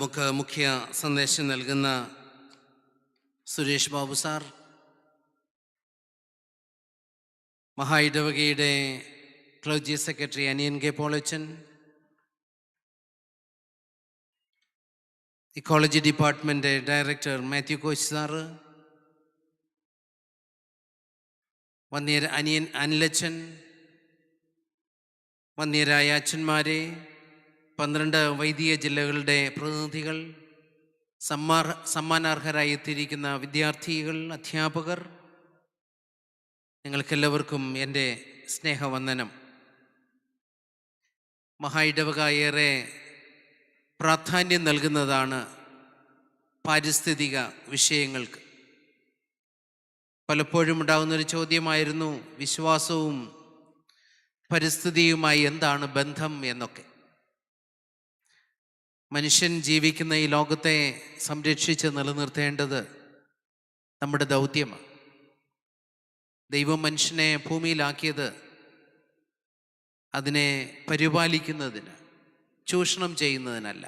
നമുക്ക് മുഖ്യ സന്ദേശം നൽകുന്ന സുരേഷ് ബാബു സാർ, മഹായിടവകയുടെ clergy secretary Aniyan K Polachan, ecology department director Mathew Koch sir, വന്യർ അനിയൻ അനിലച്ചൻ, വന്യരായ അച്ഛന്മാരെ, 12 വൈദിക ജില്ലകളുടെ പ്രതിനിധികൾ, സമ്മാനാർഹരായി എത്തിയിരിക്കുന്ന വിദ്യാർത്ഥികൾ, അധ്യാപകർ, നിങ്ങൾക്കെല്ലാവർക്കും എൻ്റെ സ്നേഹവന്ദനം. മഹായിടവക ഏറെ പ്രാധാന്യം നൽകുന്നതാണ് പാരിസ്ഥിതിക വിഷയങ്ങൾക്ക്. പലപ്പോഴും ഉണ്ടാകുന്നൊരു ചോദ്യമായിരുന്നു വിശ്വാസവും പരിസ്ഥിതിയുമായി എന്താണ് ബന്ധം എന്നൊക്കെ. മനുഷ്യൻ ജീവിക്കുന്ന ഈ ലോകത്തെ സംരക്ഷിച്ച് നിലനിർത്തേണ്ടത് നമ്മുടെ ദൗത്യമാണ്. ദൈവം മനുഷ്യനെ ഭൂമിയിലാക്കിയത് അതിനെ പരിപാലിക്കുന്നതിന്, ചൂഷണം ചെയ്യുന്നതിനല്ല.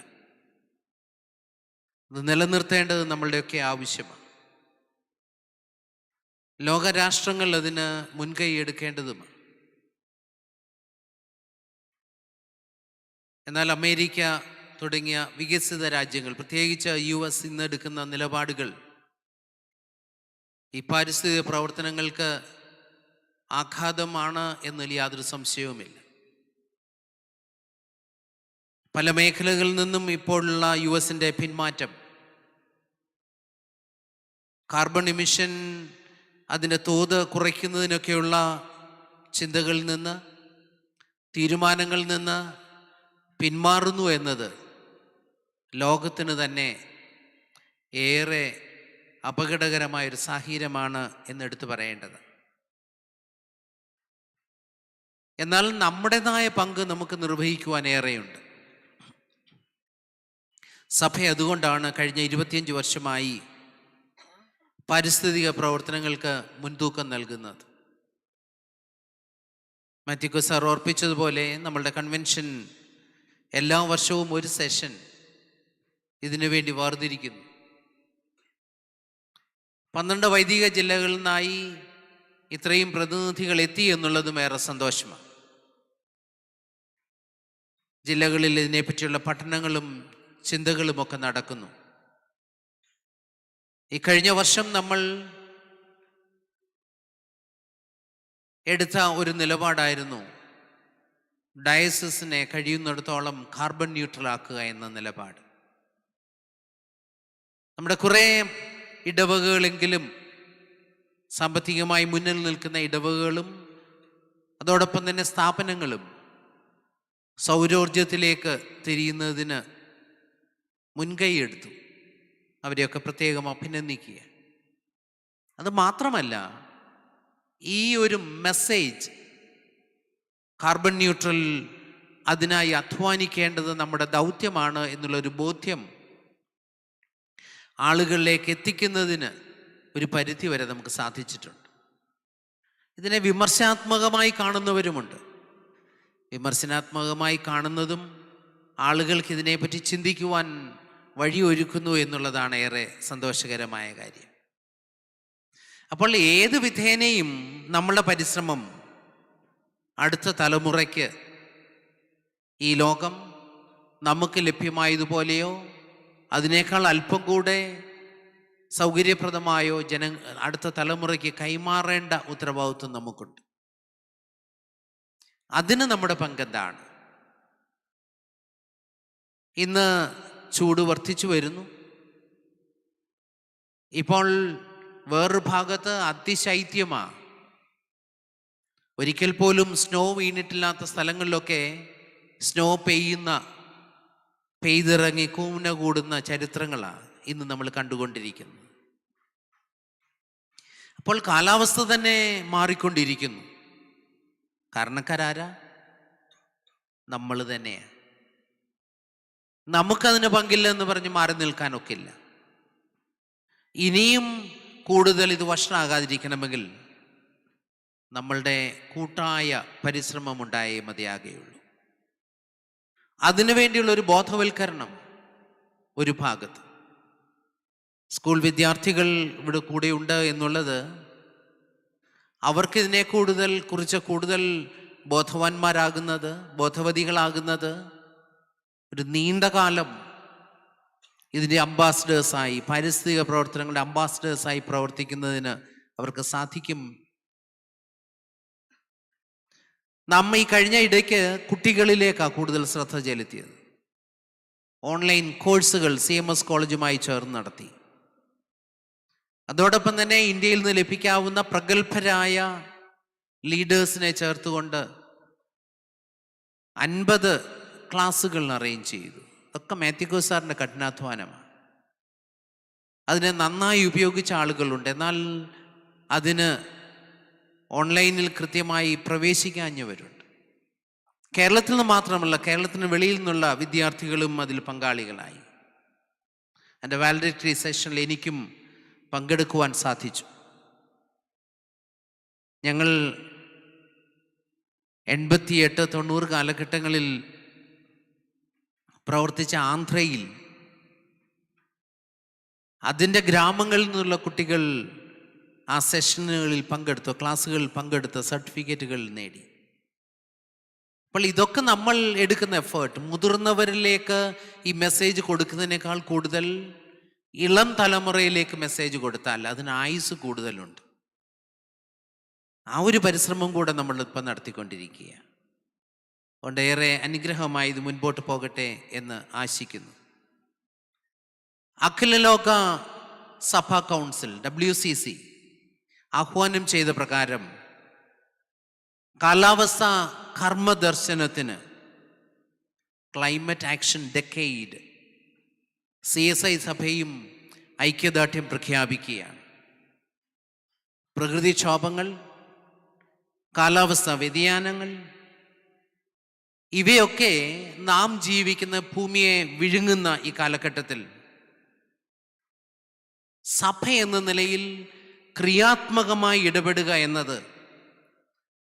അത് നിലനിർത്തേണ്ടത് നമ്മളുടെയൊക്കെ ആവശ്യമാണ്. ലോകരാഷ്ട്രങ്ങൾ അതിന് മുൻകൈ എടുക്കേണ്ടതുമാണ്. എന്നാൽ അമേരിക്ക തുടങ്ങിയ വികസിത രാജ്യങ്ങൾ, പ്രത്യേകിച്ച് US ഇന്നെടുക്കുന്ന നിലപാടുകൾ ഈ പാരിസ്ഥിതിക പ്രവർത്തനങ്ങൾക്ക് ആഘാതമാണ് എന്നതിൽ യാതൊരു സംശയവുമില്ല. പല മേഖലകളിൽ നിന്നും ഇപ്പോഴുള്ള US-ൻ്റെ പിന്മാറ്റം, കാർബൺ ഇമിഷൻ അതിൻ്റെ തോത് കുറയ്ക്കുന്നതിനൊക്കെയുള്ള ചിന്തകളിൽ നിന്ന്, തീരുമാനങ്ങളിൽ നിന്ന് പിന്മാറുന്നു എന്നത് ലോകത്തിന് തന്നെ ഏറെ അപകടകരമായൊരു സാഹചര്യമാണ് എന്നെടുത്ത് പറയേണ്ടത്. എന്നാൽ നമ്മുടേതായ പങ്ക് നമുക്ക് നിർവഹിക്കുവാൻ ഏറെയുണ്ട്. സഭ അതുകൊണ്ടാണ് കഴിഞ്ഞ 25 വർഷമായി പാരിസ്ഥിതിക പ്രവർത്തനങ്ങൾക്ക് മുൻതൂക്കം നൽകുന്നത്. മാത്യു സാർ ഓർപ്പിച്ചതുപോലെ നമ്മളുടെ കൺവെൻഷൻ എല്ലാ വർഷവും ഒരു സെഷൻ ഇതിനു വേണ്ടി വേർതിരിക്കുന്നു. 12 വൈദിക ജില്ലകളിൽ നിന്നായി ഇത്രയും പ്രതിനിധികൾ എത്തി എന്നുള്ളതും ഏറെ സന്തോഷമാണ്. ജില്ലകളിൽ ഇതിനെപ്പറ്റിയുള്ള പഠനങ്ങളും ചിന്തകളുമൊക്കെ നടക്കുന്നു. ഈ കഴിഞ്ഞ വർഷം നമ്മൾ എടുത്ത ഒരു നിലപാടായിരുന്നു ഡയസിസിനെ കഴിയുന്നിടത്തോളം കാർബൺ ന്യൂട്രൽ ആക്കുക എന്ന നിലപാട്. നമ്മുടെ കുറേ ഇടവകകളെങ്കിലും, സാമ്പത്തികമായി മുന്നിൽ നിൽക്കുന്ന ഇടവകകളും അതോടൊപ്പം തന്നെ സ്ഥാപനങ്ങളും സൗരോർജത്തിലേക്ക് തിരിയുന്നതിന് മുൻകൈ എടുത്തു. അവരെയൊക്കെ പ്രത്യേകം അഭിനന്ദിക്കുക. അത് മാത്രമല്ല, ഈ ഒരു മെസ്സേജ് കാർബൺ ന്യൂട്രൽ അതിനായി അധ്വാനിക്കേണ്ടത് നമ്മുടെ ദൗത്യമാണ് എന്നുള്ളൊരു ബോധ്യം ആളുകളിലേക്ക് എത്തിക്കുന്നതിന് ഒരു പരിധി വരെ നമുക്ക് സാധിച്ചിട്ടുണ്ട്. ഇതിനെ വിമർശനാത്മകമായി കാണുന്നവരുമുണ്ട്. വിമർശനാത്മകമായി കാണുന്നതും ആളുകൾക്ക് ഇതിനെപ്പറ്റി ചിന്തിക്കുവാൻ വഴിയൊരുക്കുന്നു എന്നുള്ളതാണ് ഏറെ സന്തോഷകരമായ കാര്യം. അപ്പോൾ ഏത് വിധേനയും നമ്മളുടെ പരിശ്രമം അടുത്ത തലമുറയ്ക്ക് ഈ ലോകം നമുക്ക് ലഭ്യമായതുപോലെയോ അതിനേക്കാൾ അല്പം കൂടെ സൗകര്യപ്രദമായോ അടുത്ത തലമുറയ്ക്ക് കൈമാറേണ്ട ഉത്തരവാദിത്വം നമുക്കുണ്ട്. അതിന് നമ്മുടെ പങ്കെന്താണ്? ഇന്ന് ചൂട് വർദ്ധിച്ചു വരുന്നു. ഇപ്പോൾ വേറൊരു ഭാഗത്ത് അതിശൈത്യമാണ്. ഒരിക്കൽ പോലും സ്നോ വീണിട്ടില്ലാത്ത സ്ഥലങ്ങളിലൊക്കെ സ്നോ പെയ്തിറങ്ങി കൂന കൂടുന്ന ചരിത്രങ്ങളാണ് ഇന്ന് നമ്മൾ കണ്ടുകൊണ്ടിരിക്കുന്നത്. അപ്പോൾ കാലാവസ്ഥ തന്നെ മാറിക്കൊണ്ടിരിക്കുന്നു. കാരണക്കാരാരാ? നമ്മൾ തന്നെയാണ്. നമുക്കതിന് പങ്കില്ല എന്ന് പറഞ്ഞ് മാറി നിൽക്കാനൊക്കില്ല. ഇനിയും കൂടുതൽ ഇത് വഷളാകാതിരിക്കണമെങ്കിൽ നമ്മളുടെ കൂട്ടായ പരിശ്രമം ഉണ്ടായേ മതിയാകുകയുള്ളൂ. അതിനുവേണ്ടിയുള്ള ഒരു ബോധവൽക്കരണം ഒരു ഭാഗത്ത്. സ്കൂൾ വിദ്യാർത്ഥികൾ ഇവിടെ കൂടെയുണ്ട് എന്നുള്ളത് അവർക്കിതിനെ കുറിച്ച് കൂടുതൽ ബോധവാന്മാരാകുന്നത്, ബോധവതികളാകുന്നത് ഒരു നീണ്ട കാലം ഇതിൻ്റെ അംബാസഡേഴ്സായി, പാരിസ്ഥിതിക പ്രവർത്തനങ്ങളുടെ അംബാസഡേഴ്സായി പ്രവർത്തിക്കുന്നതിന് അവർക്ക് സാധിക്കും. നമ്മ ഈ കഴിഞ്ഞ ഇടയ്ക്ക് കുട്ടികളിലേക്കാണ് കൂടുതൽ ശ്രദ്ധ ചെലുത്തിയത്. ഓൺലൈൻ കോഴ്സുകൾ CMS കോളേജുമായി ചേർന്ന് നടത്തി. അതോടൊപ്പം തന്നെ ഇന്ത്യയിൽ നിന്ന് ലഭിക്കാവുന്ന പ്രഗത്ഭരായ ലീഡേഴ്സിനെ ചേർത്തുകൊണ്ട് 50 ക്ലാസ്സുകൾ അറേഞ്ച് ചെയ്തു. അതൊക്കെ മാത്യു സാറിൻ്റെ കഠിനാധ്വാനമാണ്. അതിനെ നന്നായി ഉപയോഗിച്ച ആളുകളുണ്ട്. എന്നാൽ അതിന് ഓൺലൈനിൽ കൃത്യമായി പ്രവേശിക്കാഞ്ഞവരുണ്ട്. കേരളത്തിൽ നിന്ന് മാത്രമല്ല, കേരളത്തിന് വെളിയിൽ നിന്നുള്ള വിദ്യാർത്ഥികളും അതിൽ പങ്കാളികളായി. എൻ്റെ വാലിഡേറ്ററി സെഷനിൽ എനിക്കും പങ്കെടുക്കുവാൻ സാധിച്ചു. ഞങ്ങൾ 88-90 കാലഘട്ടങ്ങളിൽ പ്രവർത്തിച്ച ആന്ധ്രയിൽ അതിൻ്റെ ഗ്രാമങ്ങളിൽ നിന്നുള്ള കുട്ടികൾ ആ സെഷനുകളിൽ പങ്കെടുത്തു, ക്ലാസ്സുകളിൽ പങ്കെടുത്ത് സർട്ടിഫിക്കറ്റുകൾ നേടി. അപ്പോൾ ഇതൊക്കെ നമ്മൾ എടുക്കുന്ന എഫേർട്ട് മുതിർന്നവരിലേക്ക് ഈ മെസ്സേജ് കൊടുക്കുന്നതിനേക്കാൾ കൂടുതൽ ഇളം തലമുറയിലേക്ക് മെസ്സേജ് കൊടുത്താൽ അതിന് ആയുസ് കൂടുതലുണ്ട്. ആ ഒരു പരിശ്രമം കൂടെ നമ്മളിപ്പോൾ നടത്തിക്കൊണ്ടിരിക്കുക. അതുകൊണ്ട് ഏറെ അനുഗ്രഹമായി ഇത് മുൻപോട്ട് പോകട്ടെ എന്ന് ആശിക്കുന്നു. അഖില ലോക സഭാ കൗൺസിൽ WCC ആഹ്വാനം ചെയ്ത പ്രകാരം കാലാവസ്ഥ കർമ്മദർശനത്തിന് ക്ലൈമറ്റ് ആക്ഷൻ ഡെക്കേഡ് CSI സഭയും ഐക്യദാർഢ്യം പ്രഖ്യാപിക്കുകയാണ്. പ്രകൃതിക്ഷോഭങ്ങൾ, കാലാവസ്ഥാ വ്യതിയാനങ്ങൾ, ഇവയൊക്കെ നാം ജീവിക്കുന്ന ഭൂമിയെ വിഴുങ്ങുന്ന ഈ കാലഘട്ടത്തിൽ സഭ എന്ന നിലയിൽ ക്രിയാത്മകമായി ഇടപെടുക എന്നത്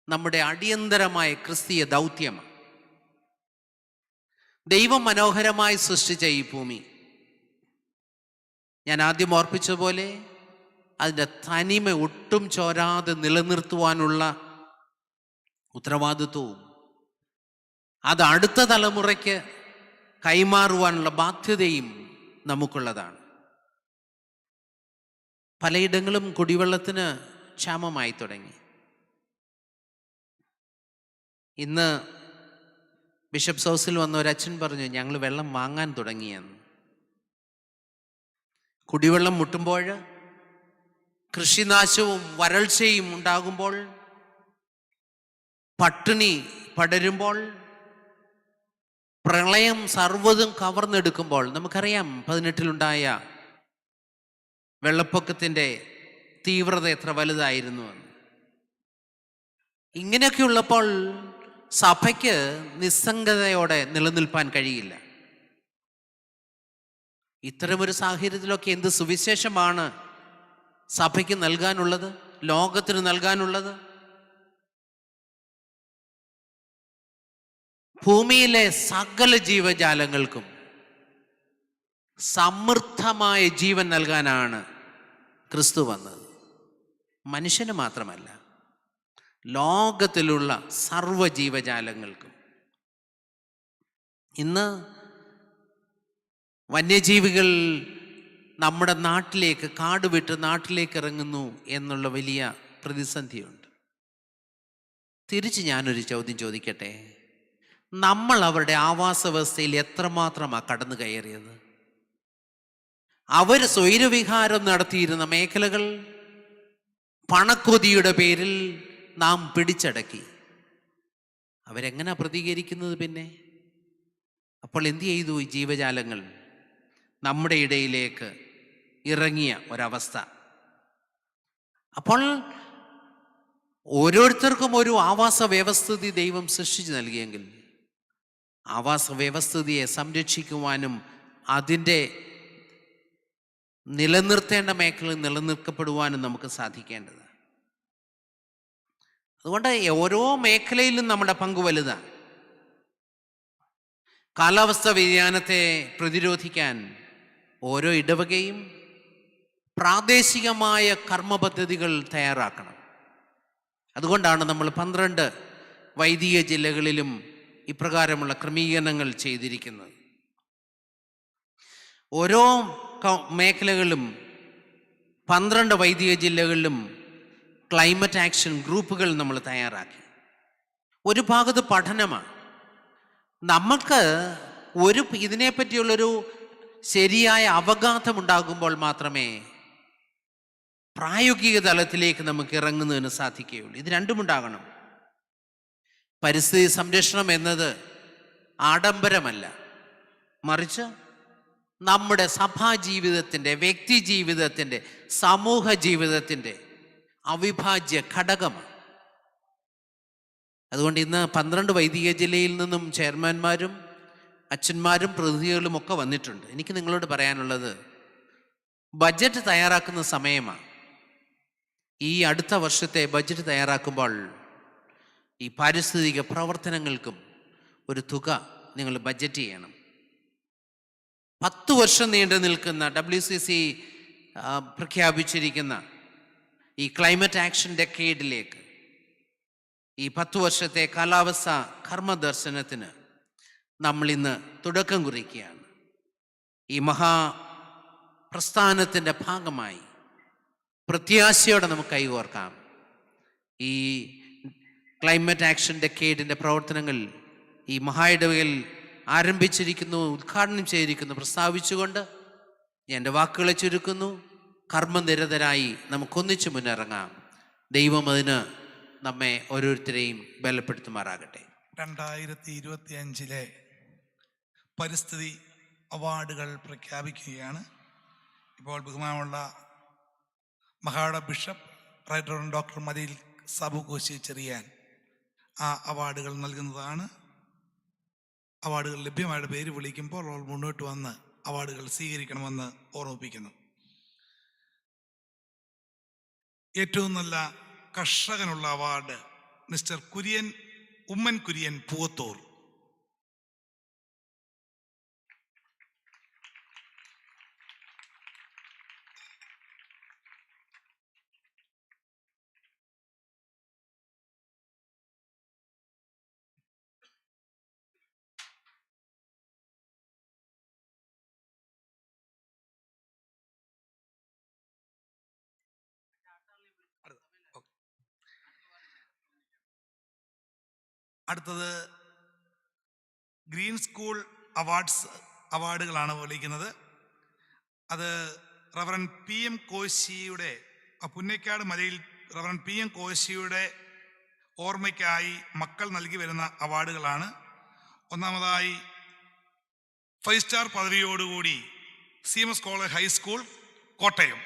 നമ്മുടെ അടിയന്തരമായ ക്രിസ്തീയ ദൗത്യമാണ്. ദൈവം മനോഹരമായി സൃഷ്ടിച്ച ഈ ഭൂമി, ഞാൻ ആദ്യം ഓർപ്പിച്ചതുപോലെ അതിൻ്റെ തനിമ ഒട്ടും ചോരാതെ നിലനിർത്തുവാനുള്ള ഉത്തരവാദിത്വവും അത് അടുത്ത തലമുറയ്ക്ക് കൈമാറുവാനുള്ള ബാധ്യതയും നമുക്കുള്ളതാണ്. പലയിടങ്ങളും കുടിവെള്ളത്തിന് ക്ഷാമമായി തുടങ്ങി. ഇന്ന് ബിഷപ്സ് ഹൗസിൽ വന്ന ഒരച്ഛൻ പറഞ്ഞു, ഞങ്ങൾ വെള്ളം വാങ്ങാൻ തുടങ്ങിയെന്ന്. കുടിവെള്ളം മുട്ടുമ്പോൾ, കൃഷിനാശവും വരൾച്ചയും ഉണ്ടാകുമ്പോൾ, പട്ടിണി പടരുമ്പോൾ, പ്രളയം സർവ്വതും കവർന്നെടുക്കുമ്പോൾ, നമുക്കറിയാം 18-ലുണ്ടായ വെള്ളപ്പൊക്കത്തിൻ്റെ തീവ്രത എത്ര വലുതായിരുന്നു എന്ന്. ഇങ്ങനെയൊക്കെയുള്ളപ്പോൾ സഭയ്ക്ക് നിസ്സംഗതയോടെ നിലനിൽപ്പാൻ കഴിയില്ല. ഇത്തരമൊരു സാഹചര്യത്തിലൊക്കെ എന്ത് സുവിശേഷമാണ് സഭയ്ക്ക് നൽകാനുള്ളത്, ലോകത്തിന് നൽകാനുള്ളത്? ഭൂമിയിലെ സകല ജീവജാലങ്ങൾക്കും സമൃദ്ധമായ ജീവൻ നൽകാനാണ് ക്രിസ്തു വന്നത്. മനുഷ്യന് മാത്രമല്ല, ലോകത്തിലുള്ള സർവ്വ ജീവജാലങ്ങൾക്കും. ഇന്ന് വന്യജീവികൾ നമ്മുടെ നാട്ടിലേക്ക്, കാട് വിട്ട് നാട്ടിലേക്ക് ഇറങ്ങുന്നു എന്നുള്ള വലിയ പ്രതിസന്ധിയുണ്ട്. തിരിച്ച് ഞാനൊരു ചോദ്യം ചോദിക്കട്ടെ, നമ്മൾ അവരുടെ ആവാസ വ്യവസ്ഥയിൽ എത്രമാത്രമാണ് കടന്നു കയറിയത്? അവർ സ്വൈരവിഹാരം നടത്തിയിരുന്ന മേഖലകൾ പണക്കൊതിയുടെ പേരിൽ നാം പിടിച്ചടക്കി. അവരെങ്ങനെ പ്രതികരിക്കുന്നത് പിന്നെ? അപ്പോൾ എന്തു ചെയ്തു? ഈ ജീവജാലങ്ങൾ നമ്മുടെ ഇടയിലേക്ക് ഇറങ്ങിയ ഒരവസ്ഥ. അപ്പോൾ ഓരോരുത്തർക്കും ഒരു ആവാസ വ്യവസ്ഥിതി ദൈവം സൃഷ്ടിച്ചു നൽകിയെങ്കിൽ ആവാസ വ്യവസ്ഥിതിയെ സംരക്ഷിക്കുവാനും അതിൻ്റെ നിലനിർത്തേണ്ട മേഖല നിലനിർത്തപ്പെടുവാനും നമുക്ക് സാധിക്കേണ്ടത്. അതുകൊണ്ട് ഓരോ മേഖലയിലും നമ്മുടെ പങ്ക് വലുതാണ്. കാലാവസ്ഥ വ്യതിയാനത്തെ പ്രതിരോധിക്കാൻ ഓരോ ഇടവകയും പ്രാദേശികമായ കർമ്മ പദ്ധതികൾ തയ്യാറാക്കണം. അതുകൊണ്ടാണ് നമ്മൾ 12 വൈദിക ജില്ലകളിലും ഇപ്രകാരമുള്ള ക്രമീകരണങ്ങൾ ചെയ്തിരിക്കുന്നത്. ഓരോ മേഖലകളിലും 12 വൈദിക ജില്ലകളിലും ക്ലൈമറ്റ് ആക്ഷൻ ഗ്രൂപ്പുകൾ നമ്മൾ തയ്യാറാക്കി. ഒരു ഭാഗത്ത് പഠനമാണ്. നമുക്ക് ഇതിനെപ്പറ്റിയുള്ളൊരു ശരിയായ അവഗാഹമുണ്ടാകുമ്പോൾ മാത്രമേ പ്രായോഗിക തലത്തിലേക്ക് നമുക്ക് ഇറങ്ങുന്നതിന് സാധിക്കുകയുള്ളൂ. ഇത് രണ്ടും ഉണ്ടാകണം. പരിസ്ഥിതി സംരക്ഷണം എന്നത് ആഡംബരമല്ല, മറിച്ച് നമ്മുടെ സഭാ ജീവിതത്തിൻ്റെ, വ്യക്തി ജീവിതത്തിൻ്റെ, സമൂഹ ജീവിതത്തിൻ്റെ അവിഭാജ്യ ഘടകമാണ്. അതുകൊണ്ട് ഇന്ന് 12 വൈദിക ജില്ലയിൽ നിന്നും ചെയർമാന്മാരും അച്ഛന്മാരും പ്രതിനിധികളും ഒക്കെ വന്നിട്ടുണ്ട്. എനിക്ക് നിങ്ങളോട് പറയാനുള്ളത്, ബഡ്ജറ്റ് തയ്യാറാക്കുന്ന സമയമാണ്. ഈ അടുത്ത വർഷത്തെ ബഡ്ജറ്റ് തയ്യാറാക്കുമ്പോൾ ഈ പാരിസ്ഥിതിക പ്രവർത്തനങ്ങൾക്കും ഒരു തുക നിങ്ങൾ ബഡ്ജറ്റ് ചെയ്യണം. 10 വർഷം നീണ്ടു നിൽക്കുന്ന WCC പ്രഖ്യാപിച്ചിരിക്കുന്ന ഈ ക്ലൈമറ്റ് ആക്ഷൻ ഡെക്കേഡിലേക്ക്, ഈ 10 വർഷത്തെ കാലാവസ്ഥ കർമ്മദർശനത്തിന് നമ്മൾ ഇന്ന് തുടക്കം കുറിക്കുകയാണ്. ഈ മഹാപ്രസ്ഥാനത്തിൻ്റെ ഭാഗമായി പ്രത്യാശയോടെ നമുക്ക് കൈകോർക്കാം. ഈ ക്ലൈമറ്റ് ആക്ഷൻ ഡെക്കേഡിൻ്റെ പ്രവർത്തനങ്ങൾ ഈ മഹായിടവകയിൽ ആരംഭിച്ചിരിക്കുന്നു, ഉദ്ഘാടനം ചെയ്തിരിക്കുന്നു പ്രസ്താവിച്ചുകൊണ്ട് എൻ്റെ വാക്കുകളെ ചുരുക്കുന്നു. കർമ്മനിരതരായി നമുക്കൊന്നിച്ചു മുന്നിറങ്ങാം. ദൈവം അതിന് നമ്മെ ഓരോരുത്തരെയും ബലപ്പെടുത്തുമാറാകട്ടെ. 2025 പരിസ്ഥിതി അവാർഡുകൾ പ്രഖ്യാപിക്കുകയാണ്. ഇപ്പോൾ ബഹുമാനമുള്ള മഹാട ബിഷപ്പ് റൈറ്റർ ഡോക്ടർ മരിയിൽ സാബു കോശി ചെറിയാൻ ആ അവാർഡുകൾ നൽകുന്നതാണ്. അവാർഡുകൾ ലഭ്യമായിട്ട് പേര് വിളിക്കുമ്പോൾ മുന്നോട്ട് വന്ന് അവാർഡുകൾ സ്വീകരിക്കണമെന്ന് ഓർമ്മിപ്പിക്കുന്നു. ഏറ്റവും നല്ല കർഷകനുള്ള അവാർഡ് മിസ്റ്റർ ഉമ്മൻ കുര്യൻ പൂവത്തൂർ. അടുത്തത് ഗ്രീൻ സ്കൂൾ അവാർഡുകളാണ് വിളിക്കുന്നത്. അത് റവറൻ PM കോശിയുടെ, പുന്നക്കാട് മലയിൽ റവറൻ PM കോശിയുടെ ഓർമ്മയ്ക്കായി മക്കൾ നൽകി വരുന്ന അവാർഡുകളാണ്. ഒന്നാമതായി 5 സ്റ്റാർ പദവിയോടുകൂടി CMS college high school Kottayam.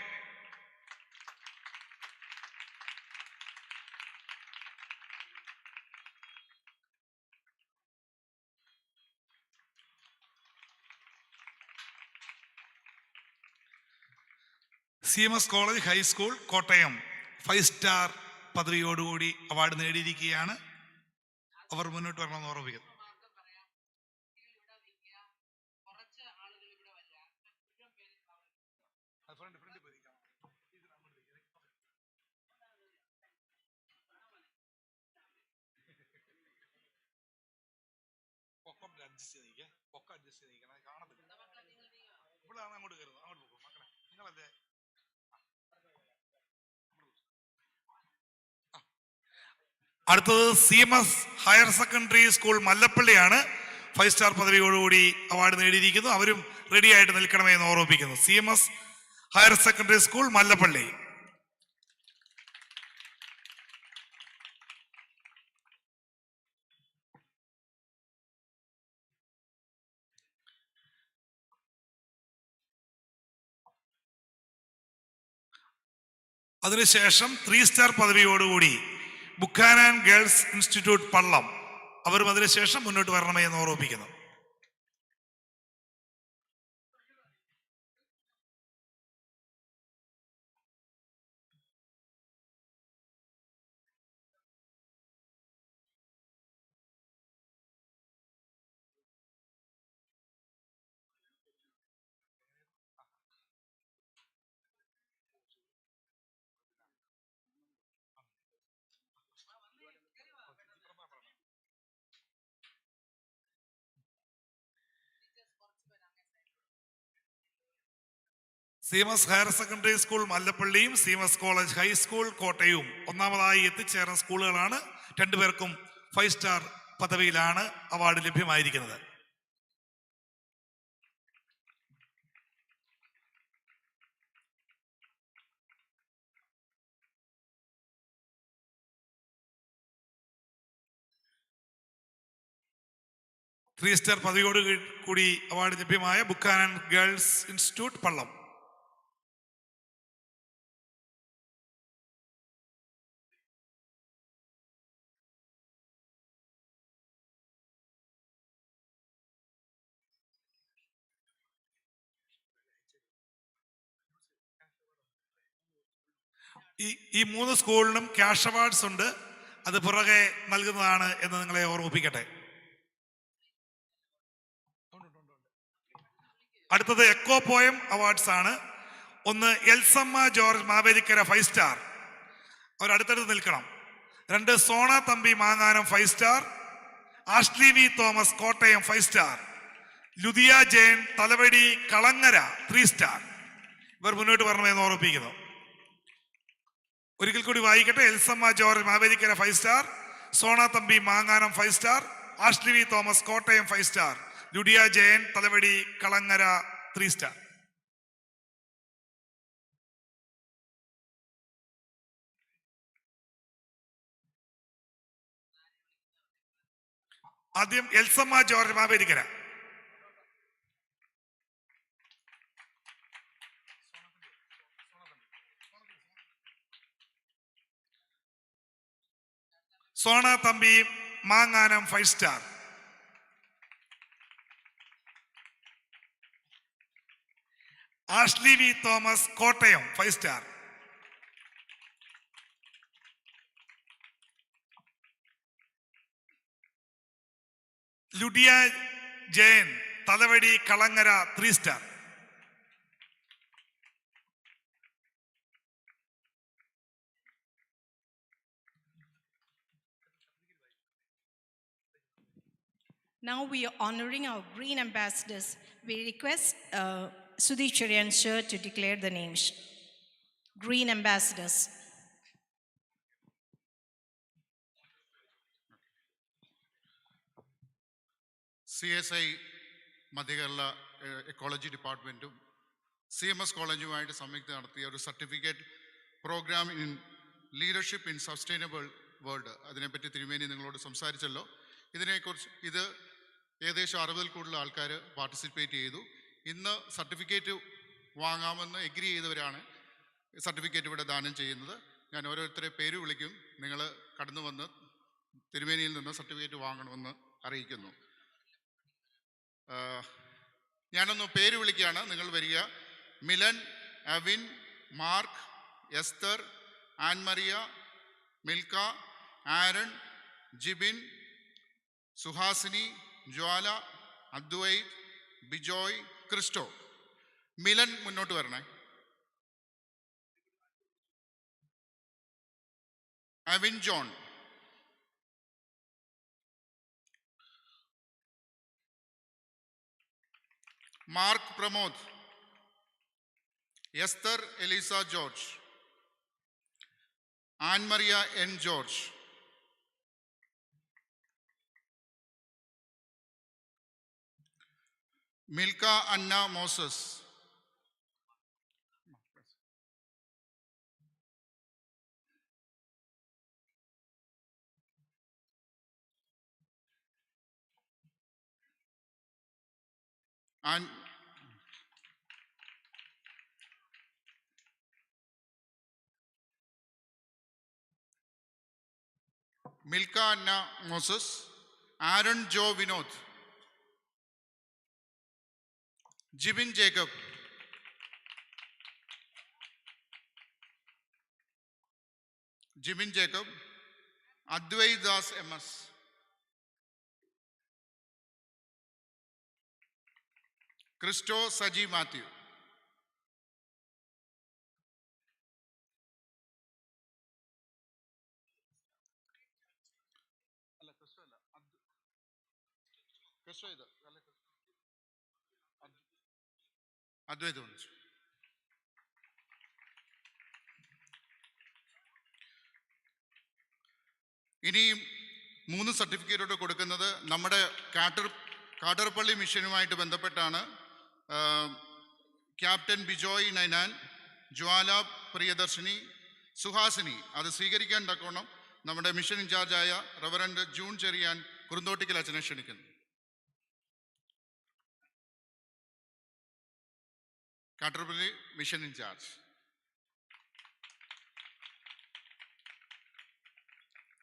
CMS college high school Kottayam 5 star പദവിയോടുകൂടി അവാർഡ് നേടിയിരിക്കുകയാണ്. അവർ മുന്നോട്ട് വരണമെന്ന് ഓർമ്മിക്കുന്നു. അങ്ങോട്ട് കയറുന്നു, അങ്ങോട്ട് പോകും മക്കളെ, നിങ്ങളല്ലേ. അടുത്തത് CMS ഹയർ സെക്കൻഡറി സ്കൂൾ മല്ലപ്പള്ളിയാണ്. 5 സ്റ്റാർ പദവിയോടുകൂടി അവാർഡ് നേടിയിരിക്കുന്നു. അവരും റെഡി ആയിട്ട് നിൽക്കണമേ എന്ന് ഓർമ്മിപ്പിക്കുന്നു. CMS higher secondary school Mallappally. അതിനുശേഷം 3 സ്റ്റാർ പദവിയോടുകൂടി ബുക്കാനാൻ ഗേൾസ് ഇൻസ്റ്റിറ്റ്യൂട്ട് പള്ളം, അവരും അതിനുശേഷം മുന്നോട്ട് വരണമേ എന്ന് ഓർമ്മിപ്പിക്കുന്നു. CMS ഹയർ സെക്കൻഡറി സ്കൂൾ മല്ലപ്പള്ളിയും CMS കോളേജ് ഹൈസ്കൂൾ കോട്ടയവും ഒന്നാമതായി എത്തിച്ചേർന്ന സ്കൂളുകളാണ്. രണ്ടുപേർക്കും 5 സ്റ്റാർ പദവിയിലാണ് അവാർഡ് ലഭ്യമായിരിക്കുന്നത്. ത്രീ സ്റ്റാർ പദവിയോട് കൂടി അവാർഡ് ലഭ്യമായ ബുക്കാനൻ ഗേൾസ് ഇൻസ്റ്റിറ്റ്യൂട്ട് പള്ളം. ഈ 3 സ്കൂളിനും ക്യാഷ് അവാർഡ്സ് ഉണ്ട്. അത് പുറകെ നൽകുന്നതാണ് എന്ന് നിങ്ങളെ ഓർമ്മിപ്പിക്കട്ടെ. അടുത്തത് എക്കോ പോയം അവാർഡ്സ് ആണ്. ഒന്ന് എൽസമ്മ ജോർജ് മാവേലിക്കര 5 സ്റ്റാർ, അവർ അടുത്തടുത്ത് നിൽക്കണം. 2 സോണ തമ്പി മാങ്ങാനം 5 star, Ashley V Thomas Kottayam 5 star, Ludiya Jain Thalavady Kalangara 3 star. ഇവർ മുന്നോട്ട് വരണമെന്ന് ഓർമ്മിപ്പിക്കുന്നു. ഒരിക്കൽ കൂടി വായിക്കട്ടെ. എൽസമ്മ ജോർജ് മാവേലിക്കര 5 സ്റ്റാർ, സോണ തമ്പി മാങ്ങാനം 5 star, Ashley V Thomas Kottayam 5 star, Ludiya Jayan Thalavady Kalangara 3 star. ആദ്യം എൽസമ്മ ജോർജ് മാവേലിക്കര. സോണ തമ്പി മാങ്ങാനം 5 star, Ashley V Thomas Kottayam 5 star, Ludiya Jayan Thalavady Kalangara 3 star. Now we are honoring our green ambassadors. We request Sudhi Cherian sir to declare the names. Green ambassadors. CSI Madhya Kerala ecology ഡിപ്പാർട്ട്മെൻറ്റും CMS കോളേജുമായിട്ട് സംയുക്ത നടത്തിയ ഒരു certificate programme in leadership in sustainable world, അതിനെപ്പറ്റി തിരുമേനി നിങ്ങളോട് സംസാരിച്ചല്ലോ. ഇത് ഏകദേശം 60-ൽ കൂടുതൽ ആൾക്കാർ പാർട്ടിസിപ്പേറ്റ് ചെയ്തു. ഇന്ന് സർട്ടിഫിക്കറ്റ് വാങ്ങാമെന്ന് എഗ്രി ചെയ്തവരാണ് സർട്ടിഫിക്കറ്റ് ഇവിടെ ദാനം ചെയ്യുന്നത്. ഞാൻ ഓരോരുത്തരെ പേര് വിളിക്കും, നിങ്ങൾ കടന്നു വന്ന് തിരുമേനിയിൽ നിന്ന് സർട്ടിഫിക്കറ്റ് വാങ്ങണമെന്ന് അറിയിക്കുന്നു. ഞാനൊന്ന് പേര് വിളിക്കുകയാണ്, നിങ്ങൾ വരിക. Milan, Avin, Mark, Esther, Ann Maria, Milka, Aaron, Jibin, Suhasini, Jwala, Advaith, Bijoy, Christo. Milan മുന്നോട്ട് വരണേ. Avin John, Mark Pramod, Esther Eliza George, Ann Maria N George, Milka Anna Moses, Milka Anna Moses, Aaron Jo Vinod, Jibin Jacob, Advaith Das MS, Christo Saji Mathew, Advaith ഇനിയും 3 സർട്ടിഫിക്കറ്റോട് കൊടുക്കുന്നത് നമ്മുടെ കാട്ടർപള്ളി മിഷനുമായിട്ട് ബന്ധപ്പെട്ടാണ്. ക്യാപ്റ്റൻ ബിജോയ് നൈനാൻ, ജ്വാല പ്രിയദർശിനി, സുഹാസിനി. അത് സ്വീകരിക്കാൻ തക്കോണം നമ്മുടെ മിഷൻ ഇൻചാർജായ റവറൻഡ് ജൂൺ ചെറിയാൻ കുറുന്തോട്ടിക്കൽ അച്ഛനെ ക്ഷണിക്കുന്നു. കാട്ടർപള്ളി മിഷൻ ഇൻചാർജ്.